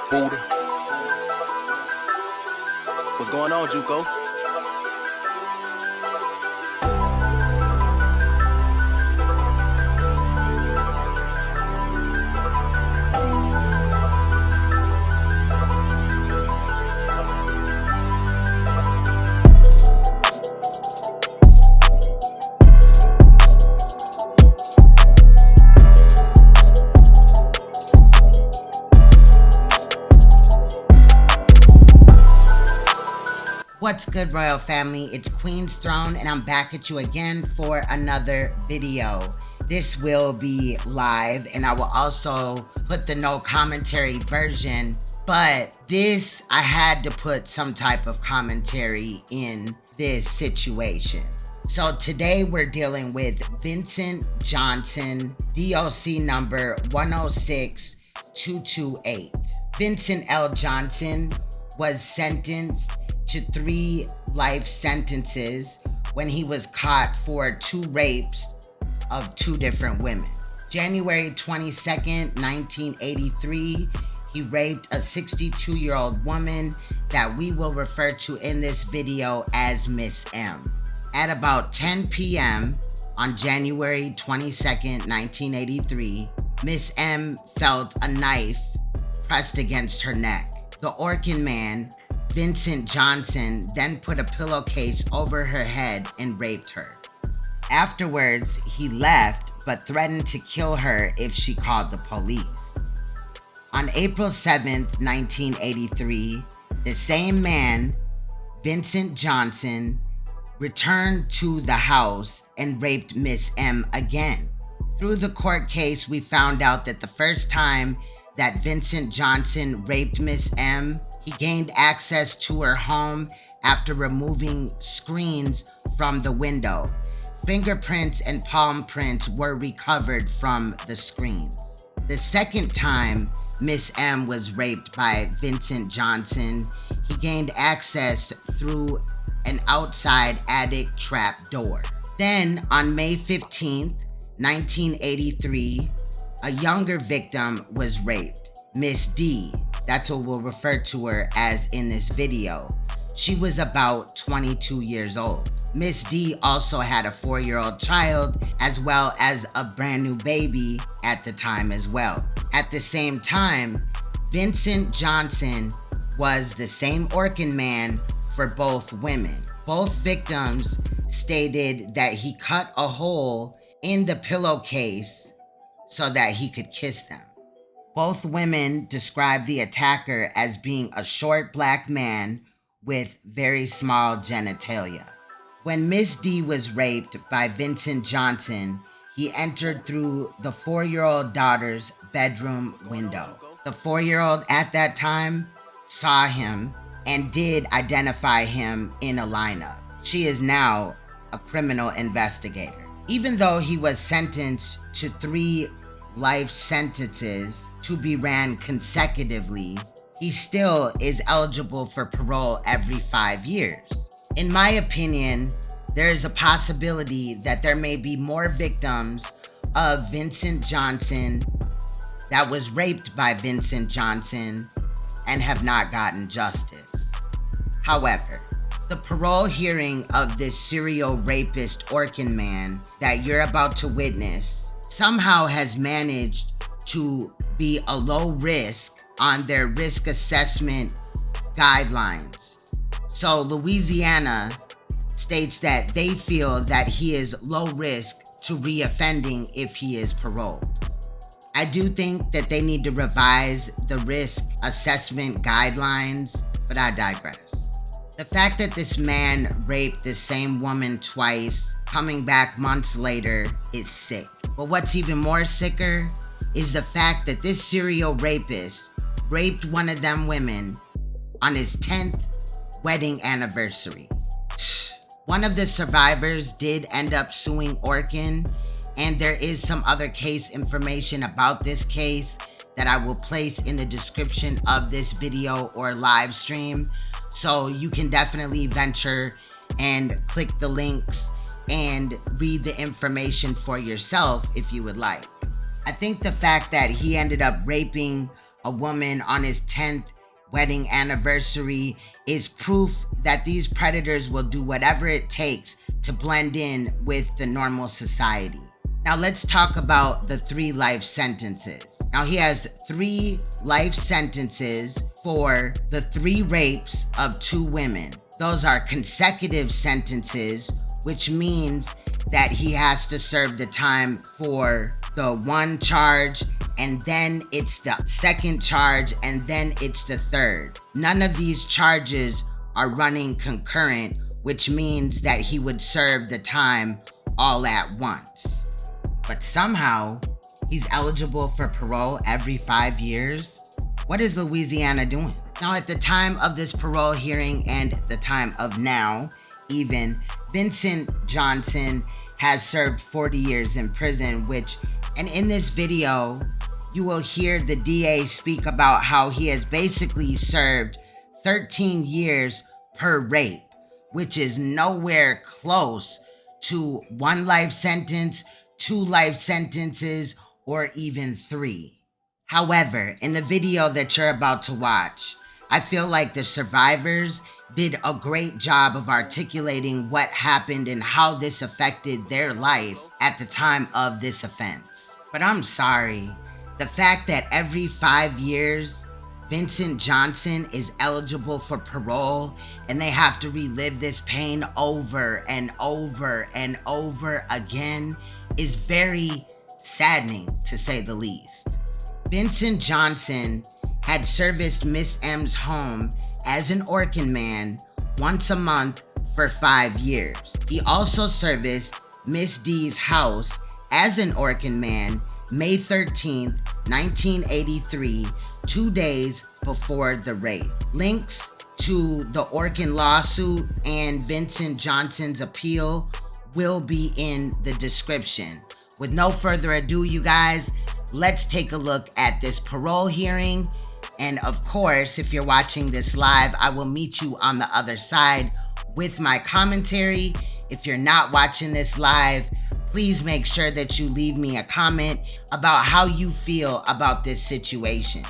Buddha. What's going on, Juco? What's good, royal family? It's Queen's Throne, and I'm back at you again for another video. This will be live, and I will also put the no commentary version, but this, I had to put some type of commentary in this situation. So today we're dealing with Vincent Johnson, DOC number 106228. Vincent L. Johnson was sentenced to 3 life sentences when he was caught for 2 rapes of 2 different women. January 22nd, 1983, he raped a 62-year-old woman that we will refer to in this video as Miss M. At about 10 p.m. on January 22nd, 1983, Miss M felt a knife pressed against her neck. The ORKIN man, Vincent Johnson, then put a pillowcase over her head and raped her. Afterwards, he left but threatened to kill her if she called the police. On April 7th, 1983, the same man, Vincent Johnson, returned to the house and raped Miss M again. Through the court case, we found out that the first time that Vincent Johnson raped Miss M, he gained access to her home after removing screens from the window. Fingerprints and palm prints were recovered from the screens. The second time Miss M was raped by Vincent Johnson, he gained access through an outside attic trap door. Then on May 15th, 1983, a younger victim was raped, Miss D. That's what we'll refer to her as in this video. She was about 22 years old. Miss D also had a 4-year-old child as well as a brand new baby at the time as well. At the same time, Vincent Johnson was the same ORKIN man for both women. Both victims stated that he cut a hole in the pillowcase so that he could kiss them. Both women described the attacker as being a short black man with very small genitalia. When Miss D was raped by Vincent Johnson, he entered through the 4-year-old daughter's bedroom window. The 4-year-old at that time saw him and did identify him in a lineup. She is now a criminal investigator. Even though he was sentenced to 3 life sentences to be ran consecutively, he still is eligible for parole every 5 years. In my opinion, there is a possibility that there may be more victims of Vincent Johnson that was raped by Vincent Johnson and have not gotten justice. However, the parole hearing of this serial rapist ORKIN man that you're about to witness somehow has managed to be a low risk on their risk assessment guidelines. So Louisiana states that they feel that he is low risk to reoffending if he is paroled. I do think that they need to revise the risk assessment guidelines, but I digress. The fact that this man raped the same woman twice, coming back months later, is sick. But what's even more sicker is the fact that this serial rapist raped one of them women on his 10th wedding anniversary. One of the survivors did end up suing ORKIN, and there is some other case information about this case that I will place in the description of this video or live stream. So you can definitely venture and click the links and read the information for yourself if you would like. I think the fact that he ended up raping a woman on his 10th wedding anniversary is proof that these predators will do whatever it takes to blend in with the normal society. Now let's talk about the 3 life sentences. Now he has 3 life sentences for the 3 rapes of 2 women. Those are consecutive sentences, which means that he has to serve the time for the 1 charge, and then it's the 2nd charge, and then it's the 3rd. None of these charges are running concurrent, which means that he would serve the time all at once. But somehow, he's eligible for parole every 5 years. What is Louisiana doing? Now, at the time of this parole hearing and the time of now, even, Vincent Johnson has served 40 years in prison, and in this video, you will hear the DA speak about how he has basically served 13 years per rape, which is nowhere close to 1 life sentence, 2 life sentences, or even 3. However, in the video that you're about to watch, I feel like the survivors did a great job of articulating what happened and how this affected their life at the time of this offense. But I'm sorry, the fact that every 5 years, Vincent Johnson is eligible for parole and they have to relive this pain over and over and over again is very saddening, to say the least. Vincent Johnson had serviced Miss M's home as an ORKIN man once a month for 5 years. He also serviced Miss D's house as an ORKIN man May 13th, 1983, 2 days before the rape. Links to the ORKIN lawsuit and Vincent Johnson's appeal will be in the description. With no further ado, you guys, let's take a look at this parole hearing. And of course, if you're watching this live, I will meet you on the other side with my commentary. If you're not watching this live, please make sure that you leave me a comment about how you feel about this situation.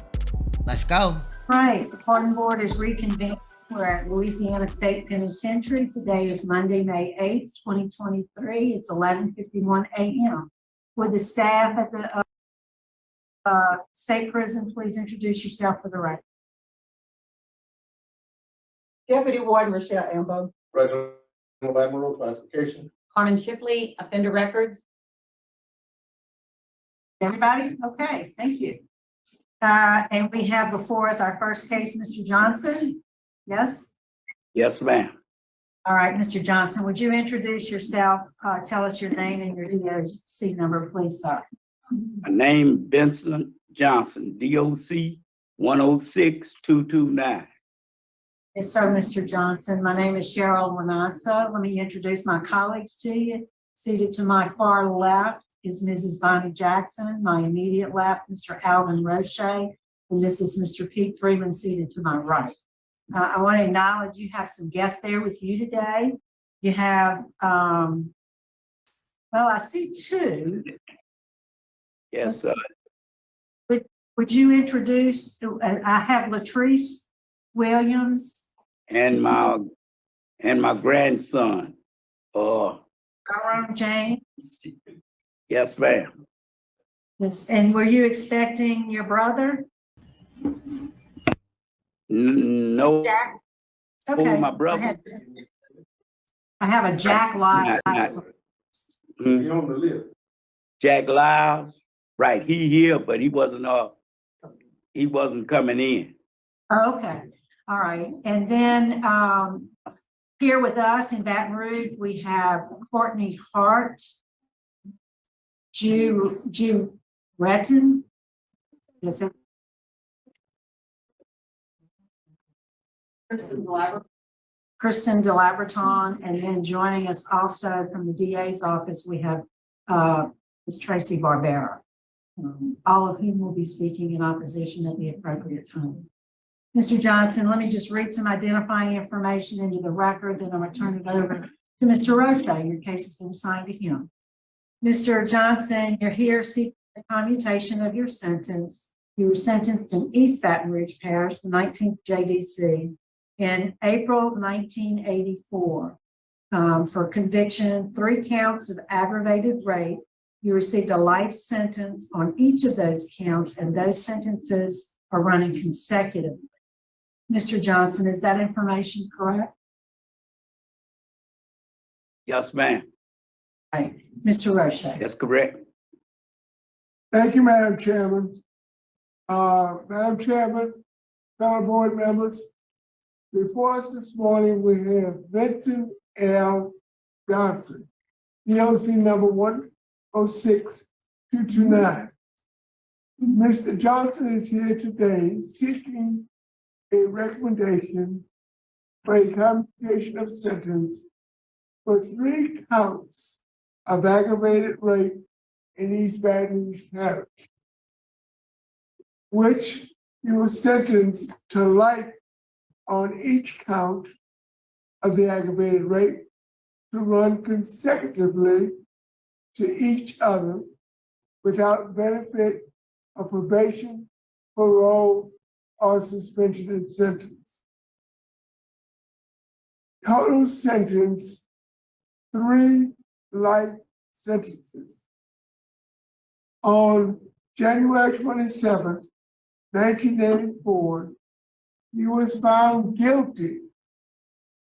Let's go. Right, the pardon board is reconvened. We're at Louisiana State Penitentiary. Today is Monday, May 8th, 2023. It's 11:51 a.m. Would the staff at the state prison please introduce yourself for the record? Deputy Warden Rochelle Ambo. Reginald Admiral, classification. Carmen Shipley, offender records. Everybody? Okay, thank you. And we have before us our first case, Mr. Johnson. Yes? Yes, ma'am. All right, Mr. Johnson, would you introduce yourself? Tell us your name and your DOC number, please, sir. My name Vincent Johnson, DOC 106229. Yes, sir, Mr. Johnson. My name is Cheryl Wanansa. Let me introduce my colleagues to you. Seated to my far left is Mrs. Bonnie Jackson. My immediate left, Mr. Alvin Roche, and this is Mr. Pete Freeman seated to my right. I want to acknowledge you have some guests there with you today. You have, well, I see 2. Yes, sir. Would you introduce, I have Latrice Williams. And my grandson. Tyrone James. Yes, ma'am. Yes, and were you expecting your brother? No. Jack? Oh, Okay. my brother. I have a Jack Live. He on the list. Jack Lyles. Right, he here, but he wasn't coming in. Oh, okay, all right. And then here with us in Baton Rouge, we have Courtney Hart, Jew Retton. Kristen DeLabreton, and then joining us also from the DA's office, we have Ms. Tracy Barbera. All of whom will be speaking in opposition at the appropriate time. Mr. Johnson, let me just read some identifying information into the record, and I'm going to turn it over to Mr. Roche. Your case has been assigned to him. Mr. Johnson, you're here seeking the commutation of your sentence. You were sentenced in East Baton Rouge Parish, the 19th JDC, in April 1984 for conviction, 3 counts of aggravated rape. You received a life sentence on each of those counts, and those sentences are running consecutively. Mr. Johnson, is that information correct? Yes, ma'am. Right. Mr. Roche? That's correct. Thank you, Madam Chairman. Madam Chairman, fellow board members, before us this morning, we have Vincent L. Johnson, POC number 106229. Mr. Johnson is here today seeking a recommendation for a commutation of sentence for 3 counts of aggravated rape in East Baton Rouge Parish, which he was sentenced to life on each count of the aggravated rape to run consecutively to each other without benefit of probation, parole, or suspension and sentence. Total sentence, 3 life sentences. On January 27th, 1984, he was found guilty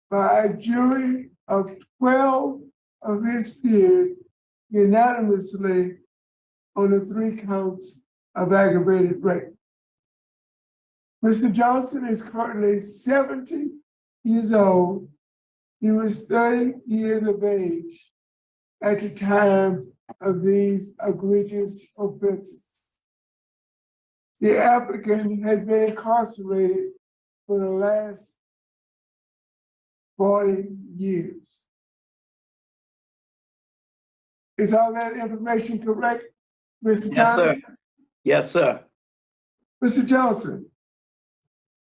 by a jury of 12 of his peers unanimously on the 3 counts of aggravated rape. Mr. Johnson is currently 70 years old. He was 30 years of age at the time of these egregious offenses. The applicant has been incarcerated for the last 40 years. Is all that information correct, Mr. Johnson? Yes, sir. Mr. Johnson,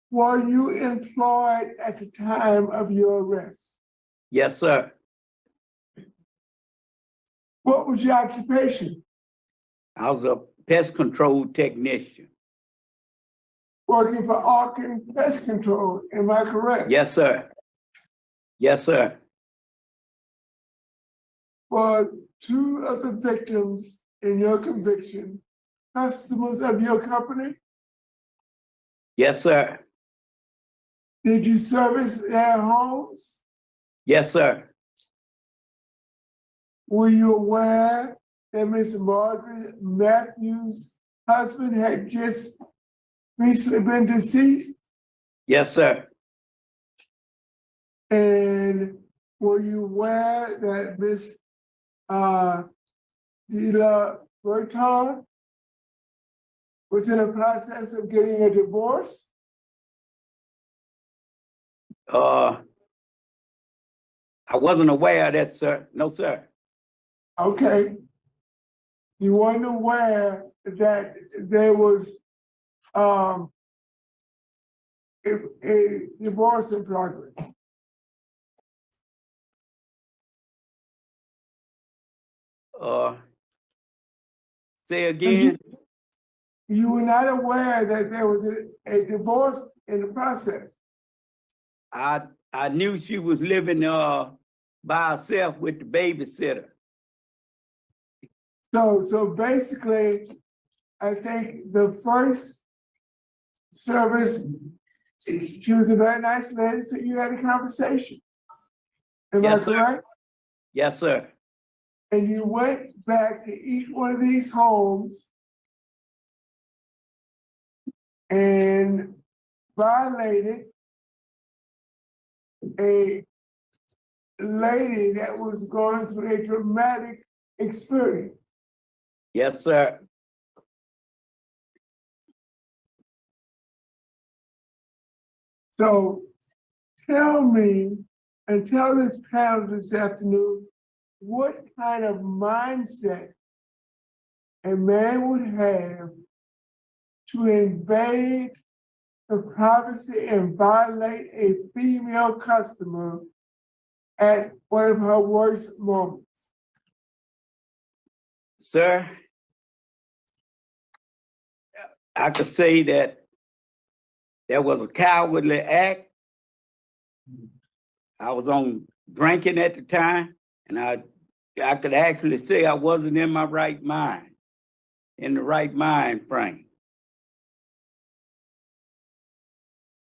were you employed at the time of your arrest? Yes, sir. What was your occupation? I was a pest control technician. Working for ORKIN Pest Control, am I correct? Yes, sir. Yes, sir. Were 2 of the victims in your conviction customers of your company? Yes, sir. Did you service their homes? Yes, sir. Were you aware that Miss Margaret Matthews' husband had just recently been deceased? Yes, sir. And were you aware that Miss Dila Berton was in the process of getting a divorce? I wasn't aware of that, sir. No, sir. Okay. You weren't aware that there was a divorce in progress? Say again. You were not aware that there was a divorce in the process? I knew she was living by herself with the babysitter. So basically, I think the first service, she was a very nice lady, so you had a conversation. Am I Yes, sir. correct? Yes, sir. And you went back to each one of these homes and violated a lady that was going through a traumatic experience. Yes, sir. So tell me and tell this panel this afternoon what kind of mindset a man would have to invade the privacy and violate a female customer at one of her worst moments. Sir, I could say that there was a cowardly act. I was on drinking at the time, and I could actually say I wasn't in my right mind, in the right mind frame.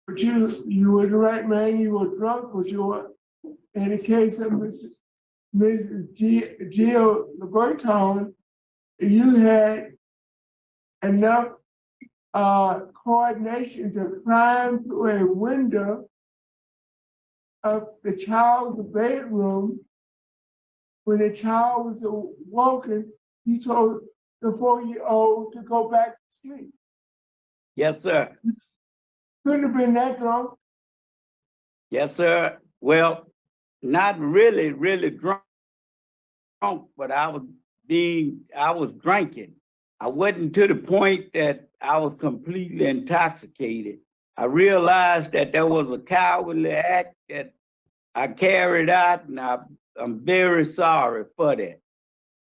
But you were the right man, you were drunk, but you were, in the case of Mrs. Jill LeBurton, you had enough coordination to climb through a window of the child's bedroom. When the child was awoken, you told the 4-year-old to go back to sleep. Yes, sir. Couldn't have been that drunk. Yes, sir. Well, not really drunk, but I was drinking. I wasn't to the point that I was completely intoxicated. I realized that there was a cowardly act that I carried out, and I'm very sorry for that.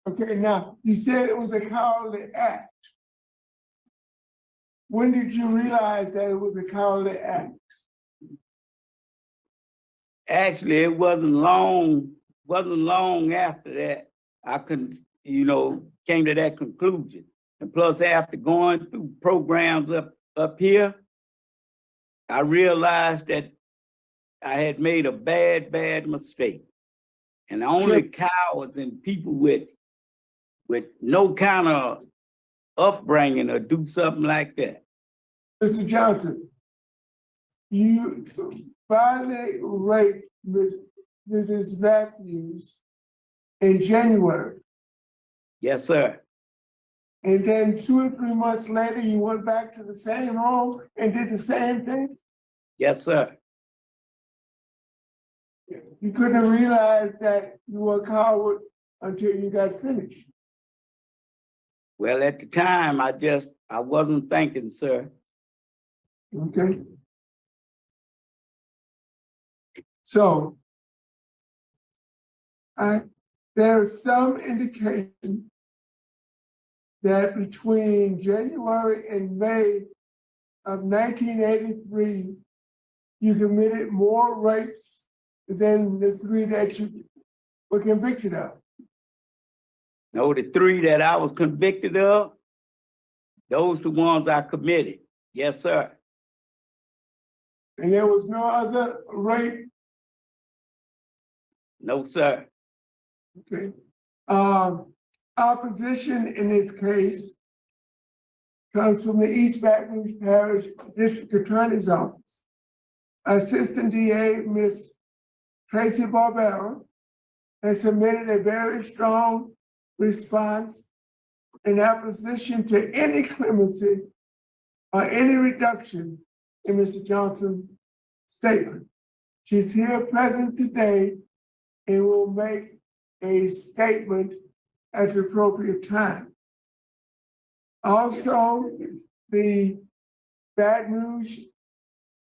Okay, now, you said it was a cowardly act. When did you realize that it was a cowardly act? Actually, it wasn't long after that I could, came to that conclusion. And plus, after going through programs up here, I realized that I had made a bad mistake. And only cowards and people with no kind of upbringing or do something like that. Mr. Johnson, you violently raped Mrs. Matthews in January. Yes, sir. And then 2 or 3 months later, you went back to the same home and did the same thing? Yes, sir. You couldn't realize that you were a coward until you got finished. Well, at the time, I wasn't thinking, sir. Okay. So, there's some indication that between January and May of 1983, you committed more rapes than the 3 that you were convicted of. No, the 3 that I was convicted of, those the ones I committed. Yes, sir. And there was no other rape? No, sir. Okay. Opposition in this case comes from the East Baton Rouge Parish District Attorney's Office. Assistant DA, Ms. Tracy Barbera, has submitted a very strong response in opposition to any clemency or any reduction in Mr. Johnson's statement. She's here present today and will make a statement at the appropriate time. Also, the Baton Rouge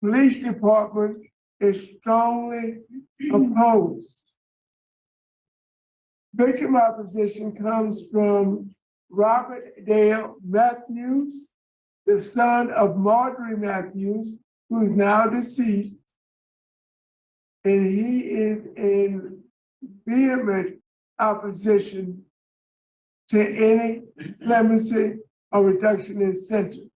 Police Department is strongly opposed. Victim opposition comes from Robert Dale Matthews, the son of Marjorie Matthews, who is now deceased, and he is in vehement opposition to any clemency or reduction in sentence.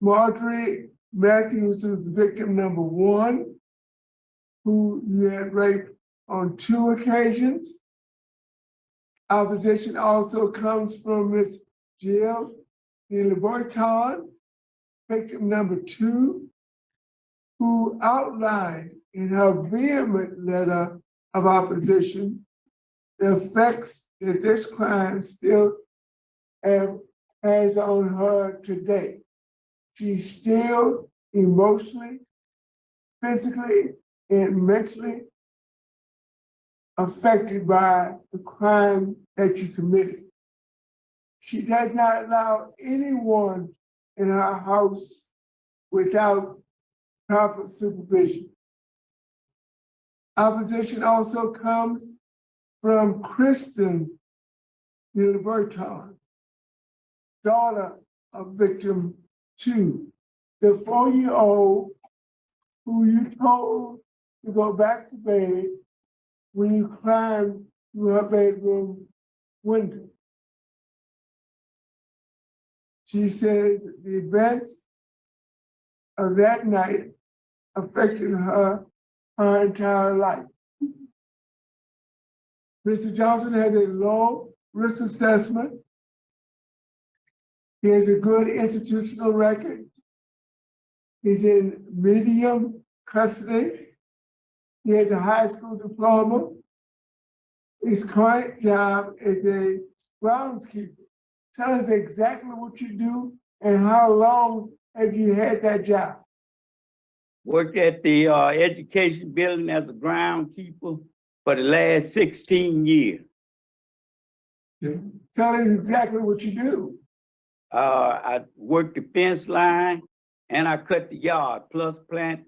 Marjorie Matthews is victim number 1, who you had raped on 2 occasions. Opposition also comes from Ms. Jill LeBurton, victim number 2, who outlined in her vehement letter of opposition the effects that this crime still has on her today. She's still emotionally, physically, and mentally affected by the crime that you committed. She does not allow anyone in her house without proper supervision. Opposition also comes from Kristen Gilberton, daughter of victim 2, the 4-year-old who you told to go back to bed when you climbed through her bedroom window. She said the events of that night affected her entire life. Mr. Johnson has a low risk assessment. He has a good institutional record. He's in medium custody. He has a high school diploma. His current job is a groundskeeper. Tell us exactly what you do and how long have you had that job? Worked at the education building as a groundkeeper for the last 16 years. Tell us exactly what you do. I worked the fence line and I cut the yard, plus plant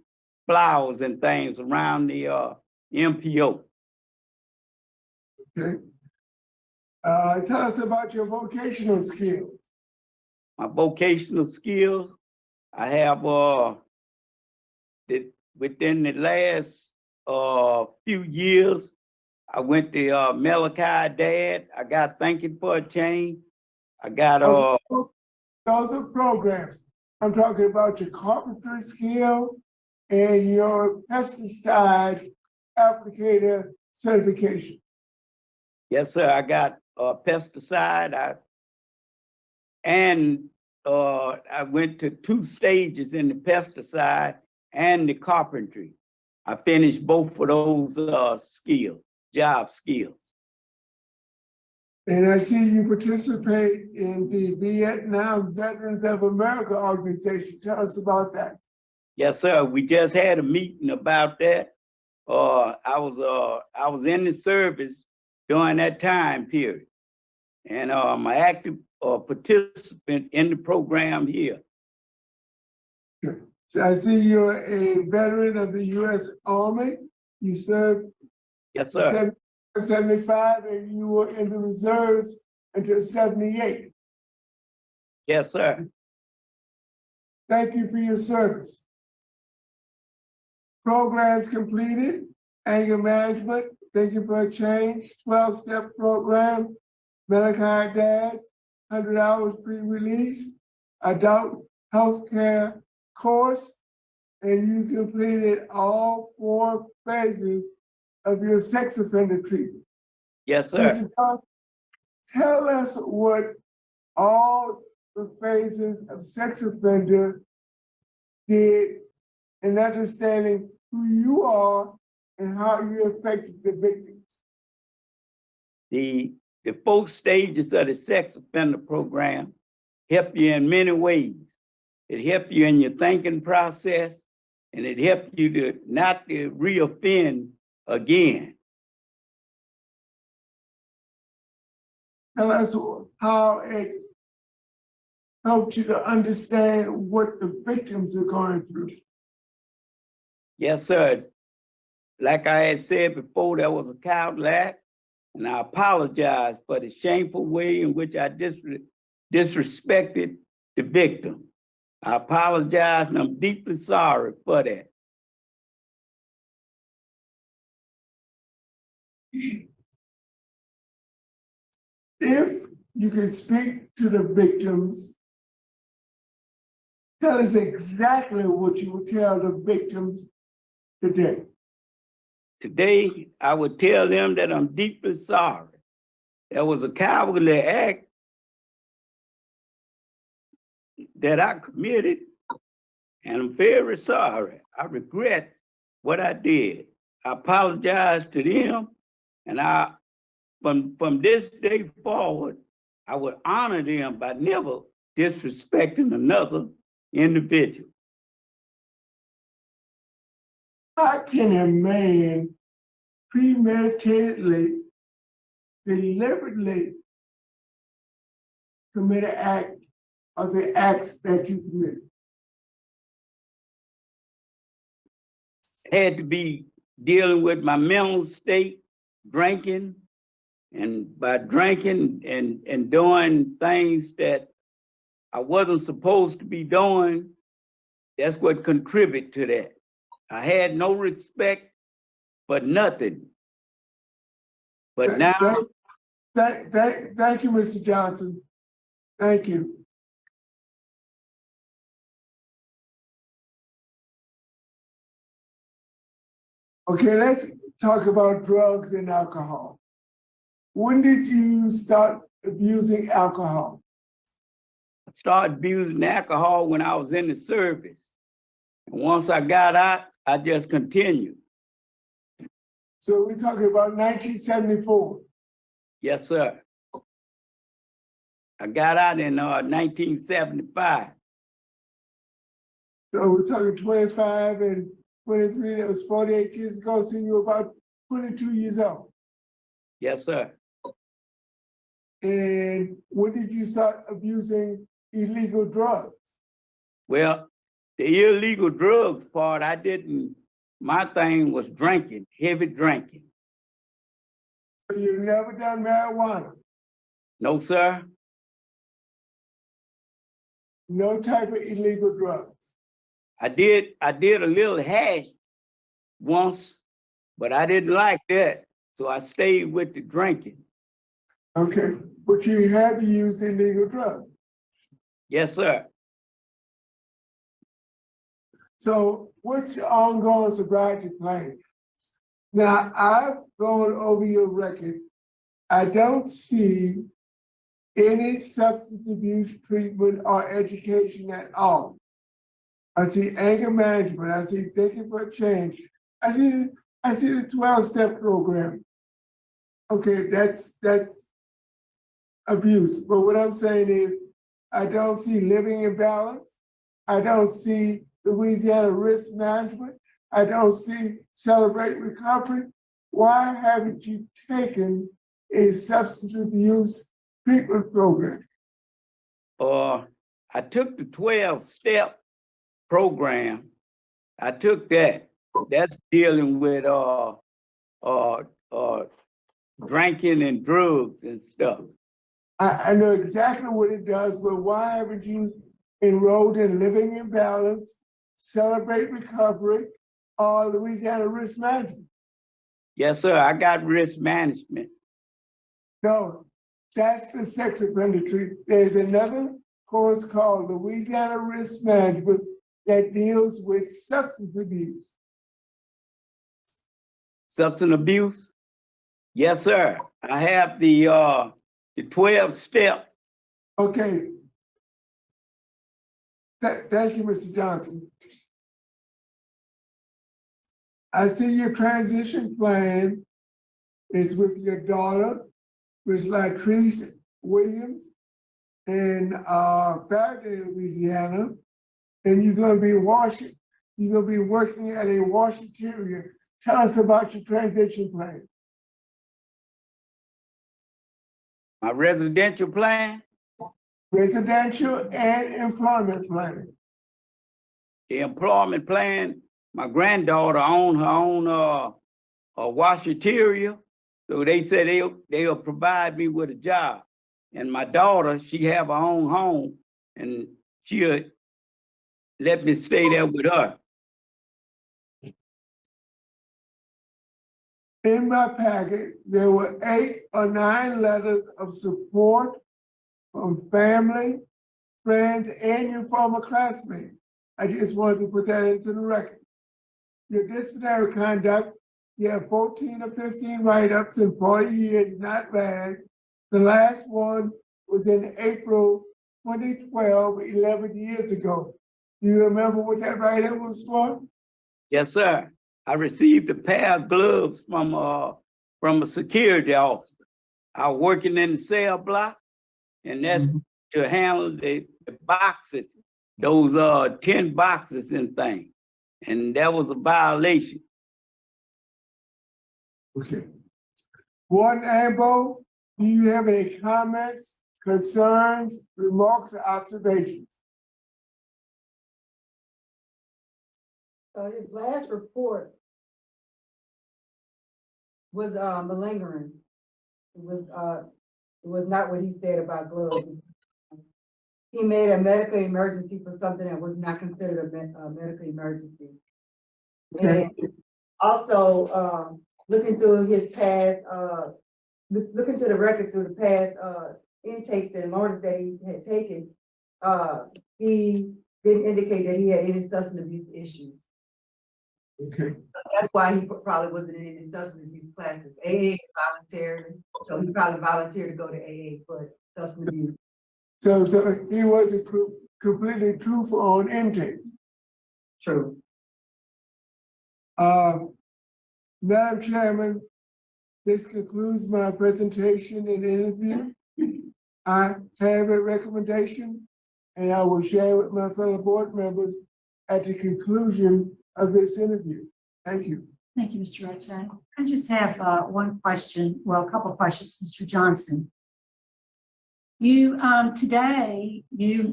flowers and things around the MPO. Okay. Tell us about your vocational skills. My vocational skills, I have within the last few years, I went to Malachi Dad. I got Thinking for a Change. I got Those are programs. I'm talking about your carpentry skill and your pesticide applicator certification. yes, sir. I got pesticide. I went to 2 stages in the pesticide and the carpentry. I finished both of those job skills. And I see you participate in the Vietnam Veterans of America organization. Tell us about that. Yes, sir. We just had a meeting about that. I was in the service during that time period, and I'm an active participant in the program here. So I see you're a veteran of the U.S. Army. You served Yes, sir. 75, and you were in the reserves until 78. Yes, sir. Thank you for your service. Programs completed, anger management, thinking for a change, 12-step program, Malachi Dads, 100 hours pre-release, adult healthcare course, and you completed all 4 phases of your sex offender treatment. Yes, sir. Mr. Johnson, tell us what all the phases of sex offender did in understanding who you are and how you affected the victims. The 4 stages of the sex offender program help you in many ways. It helps you in your thinking process, and it helps you to not to reoffend again. Tell us how it helped you to understand what the victims are going through. Yes, sir. Like I had said before, there was a cowardly act, and I apologize for the shameful way in which I disrespected the victim. I apologize, and I'm deeply sorry for that. If you can speak to the victims, tell us exactly what you will tell the victims today. Today, I would tell them that I'm deeply sorry. There was a cowardly act that I committed, and I'm very sorry. I regret what I did. I apologize to them, and from this day forward, I would honor them by never disrespecting another individual. How can a man premeditatedly, deliberately commit an act of the acts that you committed? Had to be dealing with my mental state, drinking, And by drinking and doing things that I wasn't supposed to be doing, that's what contributed to that. I had no respect for nothing. But now, Thank you, Mr. Johnson. Thank you. Okay, let's talk about drugs and alcohol. When did you start abusing alcohol? I started abusing alcohol when I was in the service. And once I got out, I just continued. So we're talking about 1974. Yes, sir. I got out in 1975. So we're talking 25 and 23, that was 48 years ago, so you were about 22 years old. Yes, sir. And when did you start abusing illegal drugs? Well, the illegal drugs part, my thing was drinking, heavy drinking. So you've never done marijuana? No, sir. No type of illegal drugs? I did a little hash once, but I didn't like that. So I stayed with the drinking. Okay, but you have used illegal drugs? Yes, sir. So what's your ongoing sobriety plan? Now, I've gone over your record. I don't see any substance abuse treatment or education at all. I see anger management. I see thinking for a change. I see the 12-step program. Okay, that's abuse. But what I'm saying is, I don't see living in balance. I don't see Louisiana risk management. I don't see celebrate recovery. Why haven't you taken a substance abuse treatment program? I took the 12-step program. I took that. That's dealing with drinking and drugs and stuff. I know exactly what it does, but why haven't you enrolled in living in balance, celebrate recovery, or Louisiana risk management? Yes, sir. I got risk management. No, that's the sex offender treatment. There's another course called Louisiana risk management that deals with substance abuse. Substance abuse? Yes, sir. I have the 12-step. Okay. Thank you, Mr. Johnson. I see your transition plan is with your daughter, Ms. Latrice Williams, in Faraday, Louisiana, and you're going to be working at a washateria. Tell us about your transition plan. My residential plan? Residential and employment plan. The employment plan, my granddaughter owned her own washateria. So they said they'll provide me with a job. And my daughter, she have her own home and she'll let me stay there with her. In my packet, there were 8 or 9 letters of support from family, friends, and your former classmates. I just wanted to put that into the record. Your disciplinary conduct, you have 14 or 15 write-ups in 40 years, not bad. The last one was in April 2012, 11 years ago. Do you remember what that write-up was for? Yes, sir. I received a pair of gloves from a security officer. I was working in the cell block, and that's to handle the boxes, those 10 boxes and things. And that was a violation. Okay. Warden Ambo, do you have any comments, concerns, remarks, or observations? His last report was malingering. It was not what he said about gloves. He made a medical emergency for something that was not considered a medical emergency. Okay. And also, looking through his past, looking through the record through the past, intakes and orders that he had taken, he didn't indicate that he had any substance abuse issues. Okay, That's why he probably wasn't in any substance abuse classes. AA is voluntary, so he probably volunteered to go to AA for substance abuse. so he wasn't completely truthful on intake. True. Madam Chairman, this concludes my presentation and interview. I have a recommendation, and I will share with my fellow board members at the conclusion of this interview. Thank you. Thank you, Mr. Redstone. I just have one question, well, a couple of questions, Mr. Johnson. You, today, you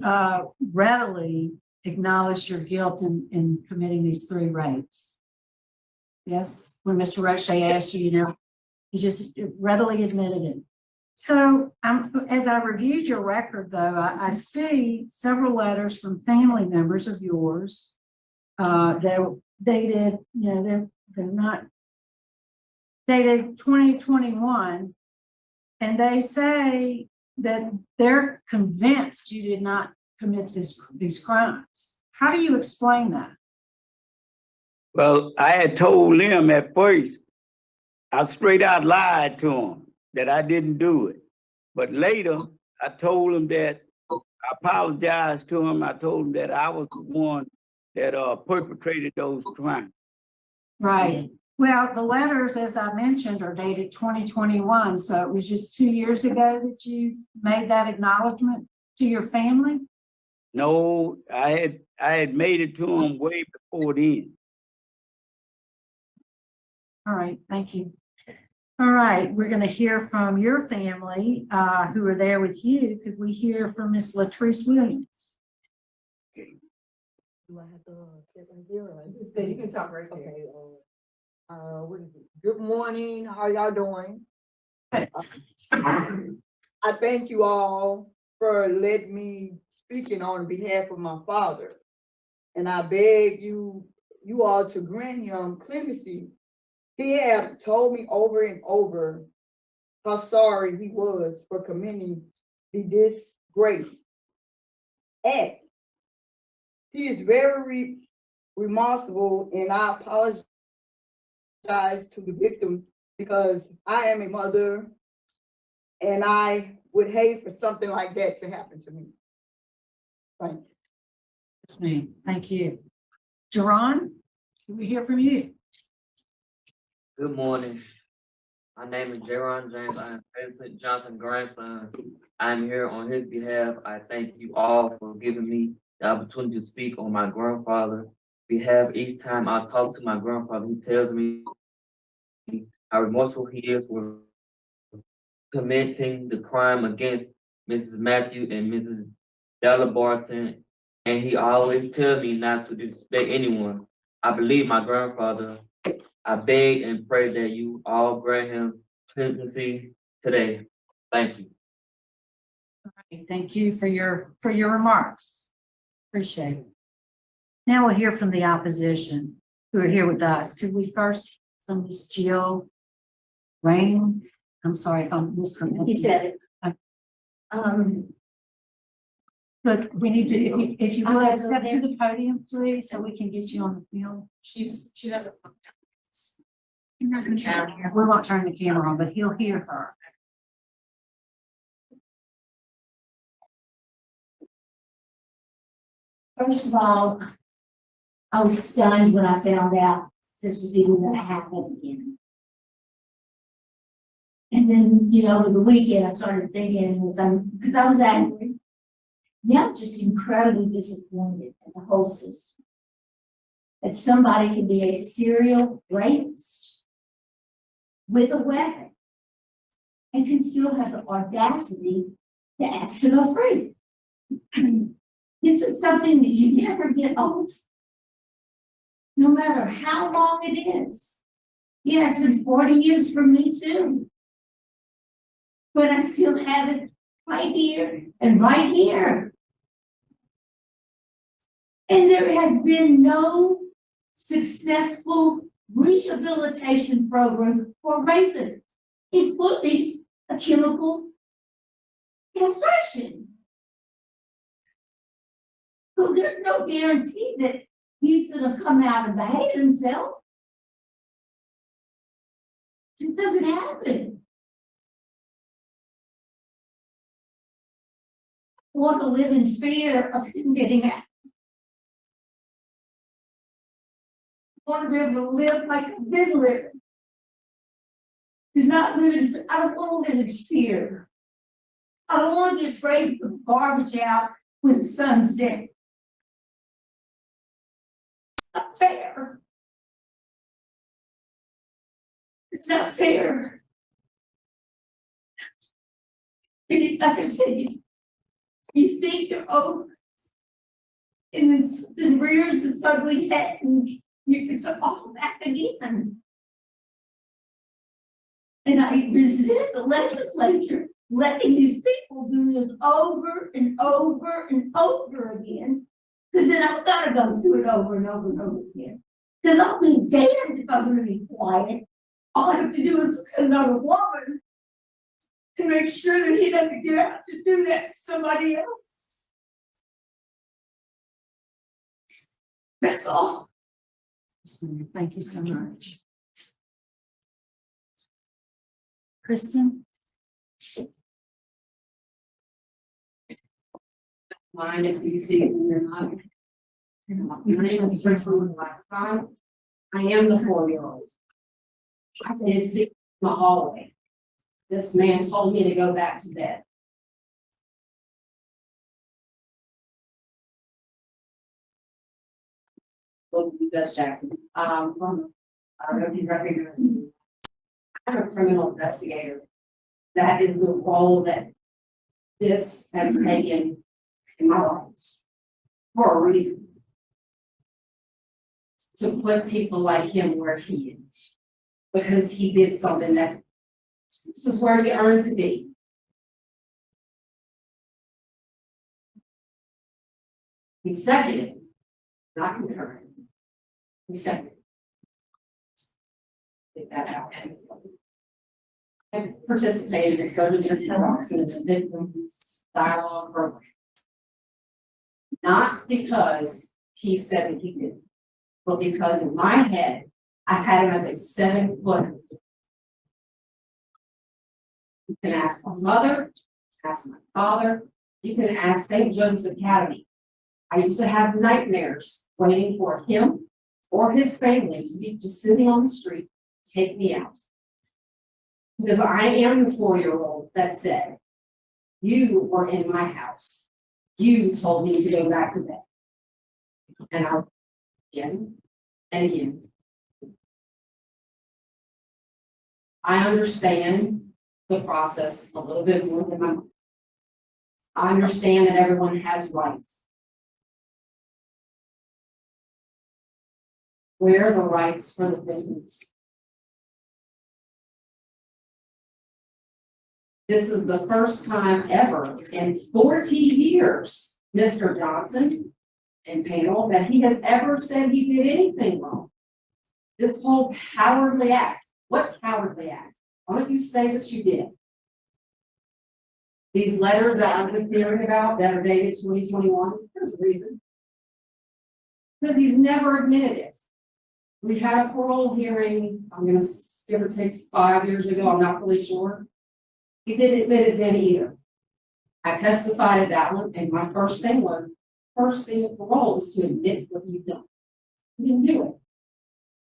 readily acknowledged your guilt in committing these 3 rapes. Yes, when Mr. Roche asked you, you know, you just readily admitted it. So as I reviewed your record, though, I see several letters from family members of yours that dated, you know, they're not dated 2021, and they say that they're convinced you did not commit these crimes. How do you explain that? Well, I had told them at first, I straight out lied to them that I didn't do it. But later, I told them that I apologized to them. I told them that I was the one that perpetrated those crimes. Right. Well, the letters, as I mentioned, are dated 2021. So it was just 2 years ago that you made that acknowledgement to your family? No, I had made it to them way before then. All right, thank you. All right, we're going to hear from your family who are there with you. Could we hear from Miss Latrice Williams? Do I have to sit right there? You said you can talk right there. Okay. What is it? Good morning. How y'all doing? I thank you all for letting me speaking on behalf of my father, and I beg you all to grant him clemency. He had told me over and over how sorry he was for committing the disgrace act. He is very remorseful, and I apologize to the victim because I am a mother and I would hate for something like that to happen to me. Thank you. Yes, ma'am. Thank you. Jerron, can we hear from you? Good morning. My name is Jaron James. I am Vincent Johnson grandson. I'm here on his behalf. I thank you all for giving me the opportunity to speak on my grandfather's behalf. Each time I talk to my grandfather, he tells me how remorseful he is for committing the crime against Mrs. Matthew and Mrs. Della Barton, and he always tells me not to disrespect anyone. I believe my grandfather. I beg and pray that you all grant him clemency today. Thank you. All right, thank you for your remarks. Appreciate it. Now we'll hear from the opposition who are here with us. Could we first hear from Ms. Jill Rain? I'm sorry if I'm mispronouncing. You said it. But we need to, if you would step to the podium, please, so we can get you on the film. She doesn't. We won't turn the camera on, but he'll hear her. First of all, I was stunned when I found out this was even going to happen again. And then, you know, over the weekend, I started thinking, because I was angry. Now I'm just incredibly disappointed in the whole system. That somebody can be a serial rapist with a weapon and can still have the audacity to ask to go free. This is something that you never get old, no matter how long it is. Yeah, it's been 40 years for me too. but I still have it right here and right here. And there has been no successful rehabilitation program for rapists, including a chemical castration. So there's no guarantee that he's gonna come out and behave himself. It doesn't happen. I want to live in fear of him getting out. I want to be able to live like I've been living. Do not live in, I don't want to live in fear. I don't want to be afraid to put garbage out when the sun's down. It's not fair. It's not fair. Like I said, you think you're over, and then something rears its ugly head, and it's all back again. And I resent the legislature letting these people do this over and over and over again, because then I've got to go through it over and over and over again. Because I'll be damned if I'm going to be quiet. All I have to do is look at another woman to make sure that he doesn't get out to do that to somebody else. That's all. Yes, ma'am. Thank you so much. Kristen? Mine is easy and you're not. My name is Kristen. I am the 4-year-old. I did see in the hallway. This man told me to go back to bed. Well, Gus Jackson. I don't know if you recognize me. I'm a criminal investigator. That is the role that this has taken in my life for a reason. To put people like him where he is. Because he did something that this is where you earn to be. Consecutive, not concurrent. Consecutive. Get that out. I participated in Surgeons and Victims Dialogue Program. Not because he said that he did, but because in my head, I had him as a 7-foot. You can ask my mother, ask my father, you can ask St. Joseph's Academy. I used to have nightmares waiting for him or his family to be just sitting on the street, take me out. Because I am the 4-year-old that said, you were in my house. You told me to go back to bed. And I again and again. I understand the process a little bit more than my mom. I understand that everyone has rights. Where are the rights for the victims? This is the first time ever in 40 years, Mr. Johnson and panel, that he has ever said he did anything wrong. This whole cowardly act. What cowardly act? Why don't you say that you did? These letters that I've been hearing about that are dated 2021, there's a reason. Because he's never admitted it. We had a parole hearing, I'm gonna give or take 5 years ago, I'm not really sure. He didn't admit it then either. I testified at that one, and my first thing was, first thing of parole is to admit what you've done. He didn't do it.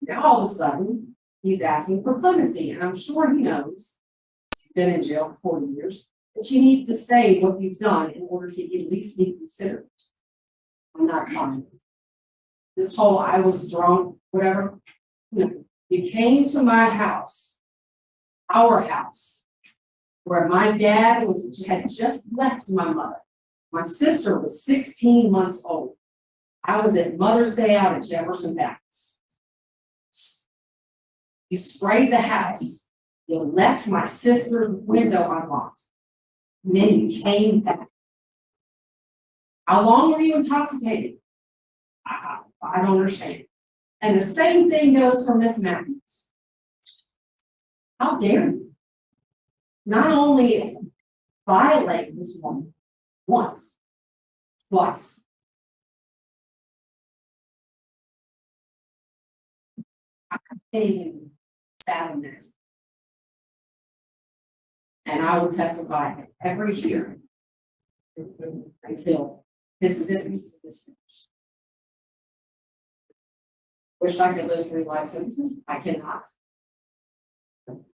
Now all of a sudden, he's asking for clemency, and I'm sure he knows, he's been in jail for 40 years, that you need to say what you've done in order to at least be considered. I'm not fine. This whole I was drunk, whatever. No, you came to my house, our house, where my dad had just left my mother. My sister was 16 months old. I was at Mother's Day out at Jefferson Baptist. You sprayed the house You left my sister's window unlocked. And then you came back. How long were you intoxicated? I don't understand. And the same thing goes for Miss Matthews. How dare you? Not only violate this woman once, twice. I can't even fathom this. And I will testify at every hearing until this sentence is finished. Wish I could live 3 life sentences. I cannot.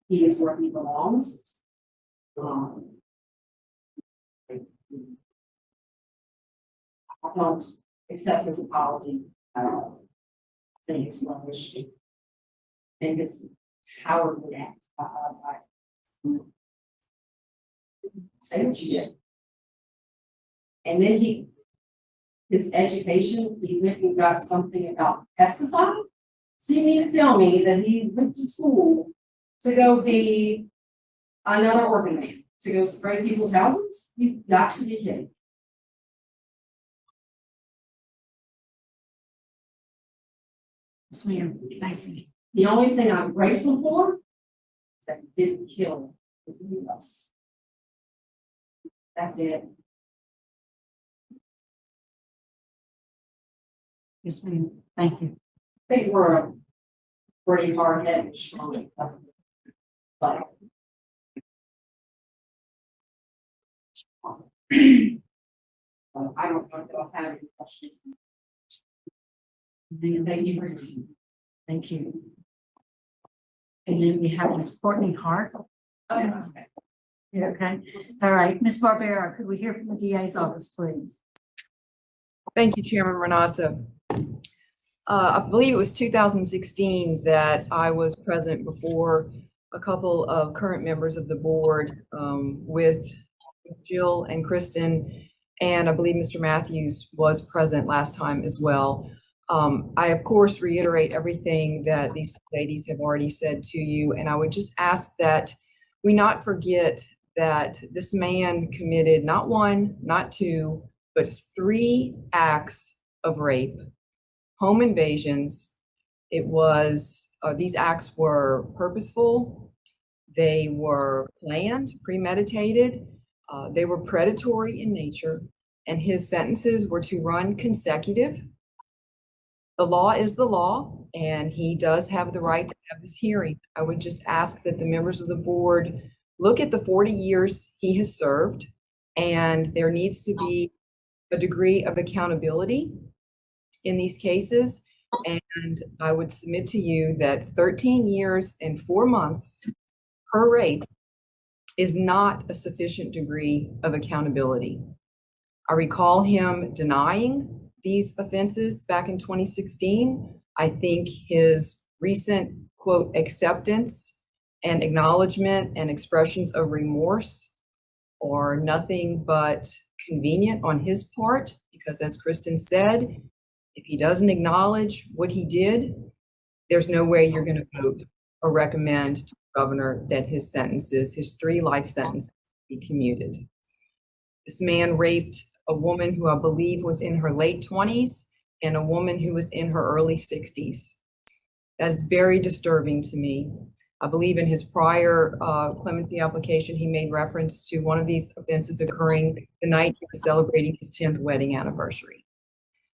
He is where he belongs. I don't accept his apology at all. I think it's rubbish. I think it's cowardly act. Say what you did. And then his education, he went and got something about pesticide. So you mean to tell me that he went to school to go be another organ man, to go spray people's houses? You've got to be kidding. Yes, ma'am. Thank you. The only thing I'm grateful for is that he didn't kill the 3 of us. That's it. Yes, ma'am. Thank you. They were a pretty hard-headed, strong cousin. But I don't know if I'll have any questions. Thank you for your time. Thank you. And then we have Ms. Courtney Hart. Okay. Yeah, okay. All right, Ms. Barbera, could we hear from the DA's office, please? Thank you, Chairman Renata. I believe it was 2016 that I was present before a couple of current members of the board with Jill and Kristen, and I believe Mr. Matthews was present last time as well. I, of course, reiterate everything that these ladies have already said to you, and I would just ask that we not forget that this man committed not 1, not 2, but 3 acts of rape, home invasions. It was, these acts were purposeful, they were planned, premeditated, they were predatory in nature, and his sentences were to run consecutive. The law is the law, and he does have the right to have this hearing. I would just ask that the members of the board look at the 40 years he has served, and there needs to be a degree of accountability in these cases. And I would submit to you that 13 years and 4 months per rape is not a sufficient degree of accountability. I recall him denying these offenses back in 2016. I think his recent, quote, acceptance and acknowledgement and expressions of remorse are nothing but convenient on his part, because as Kristen said, if he doesn't acknowledge what he did, there's no way you're going to vote or recommend to the governor that his sentences, his 3 life sentences, be commuted. This man raped a woman who I believe was in her late 20s and a woman who was in her early 60s. That is very disturbing to me. I believe in his prior clemency application, he made reference to one of these offenses occurring the night he was celebrating his 10th wedding anniversary.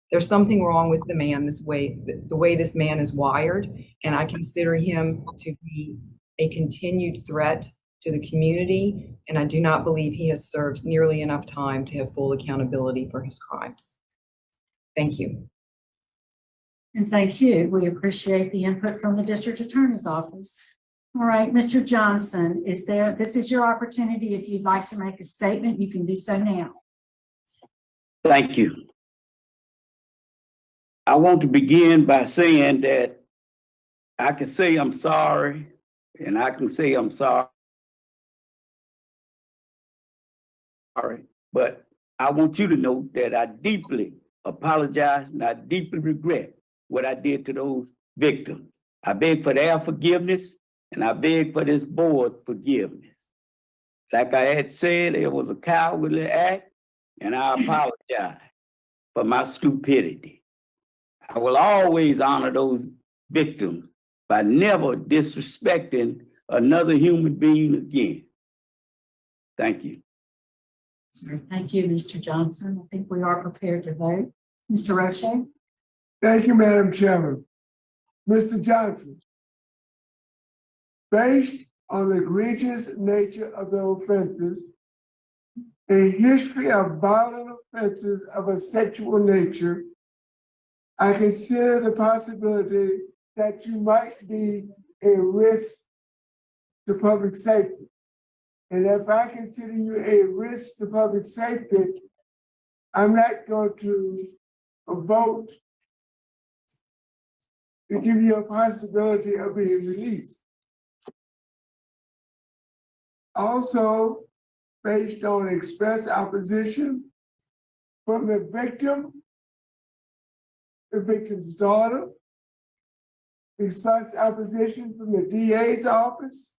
There's something wrong with the man, the way this man is wired, and I consider him to be a continued threat to the community, and I do not believe he has served nearly enough time to have full accountability for his crimes. Thank you. And thank you. We appreciate the input from the district attorney's office. All right, Mr. Johnson, this is your opportunity. If you'd like to make a statement, you can do so now. Thank you. I want to begin by saying that I can say I'm sorry, and I can say I'm sorry, but I want you to know that I deeply apologize and I deeply regret what I did to those victims. I beg for their forgiveness, and I beg for this board forgiveness. Like I had said, it was a cowardly act, and I apologize for my stupidity. I will always honor those victims by never disrespecting another human being again. Thank you. Thank you, Mr. Johnson. I think we are prepared to vote. Mr. Roche? Thank you, Madam Chairman. Mr. Johnson, based on the egregious nature of the offenses, a history of violent offenses of a sexual nature, I consider the possibility that you might be a risk to public safety. And if I consider you a risk to public safety, I'm not going to vote to give you a possibility of being released. Also, based on express opposition from the victim's daughter, express opposition from the DA's office,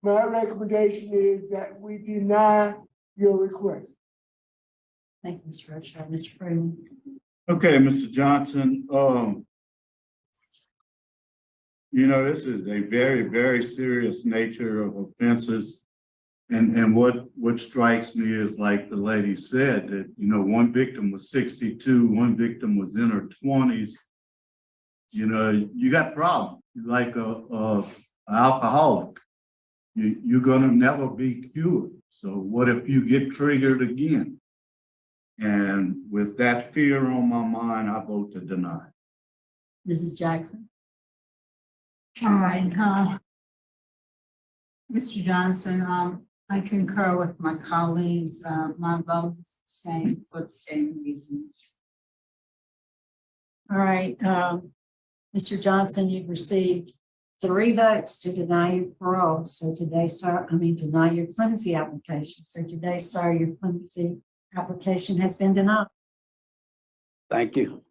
my recommendation is that we deny your request. Thank you, Mr. Roche. Mr. Freeman? Okay, Mr. Johnson, you know, this is a very, very serious nature of offenses. And what strikes me is, like the lady said, that, you know, one victim was 62, one victim was in her 20s. You know, you got problems. You're like a alcoholic. You're gonna never be cured. So what if you get triggered again? And with that fear on my mind, I vote to deny. Mrs. Jackson? All right, Mr. Johnson, I concur with my colleagues. My vote is the same for the same reasons. All right, Mr. Johnson, you've received 3 votes to deny your parole. So today, sir, deny your clemency application. So today, sir, your clemency application has been denied. Thank you.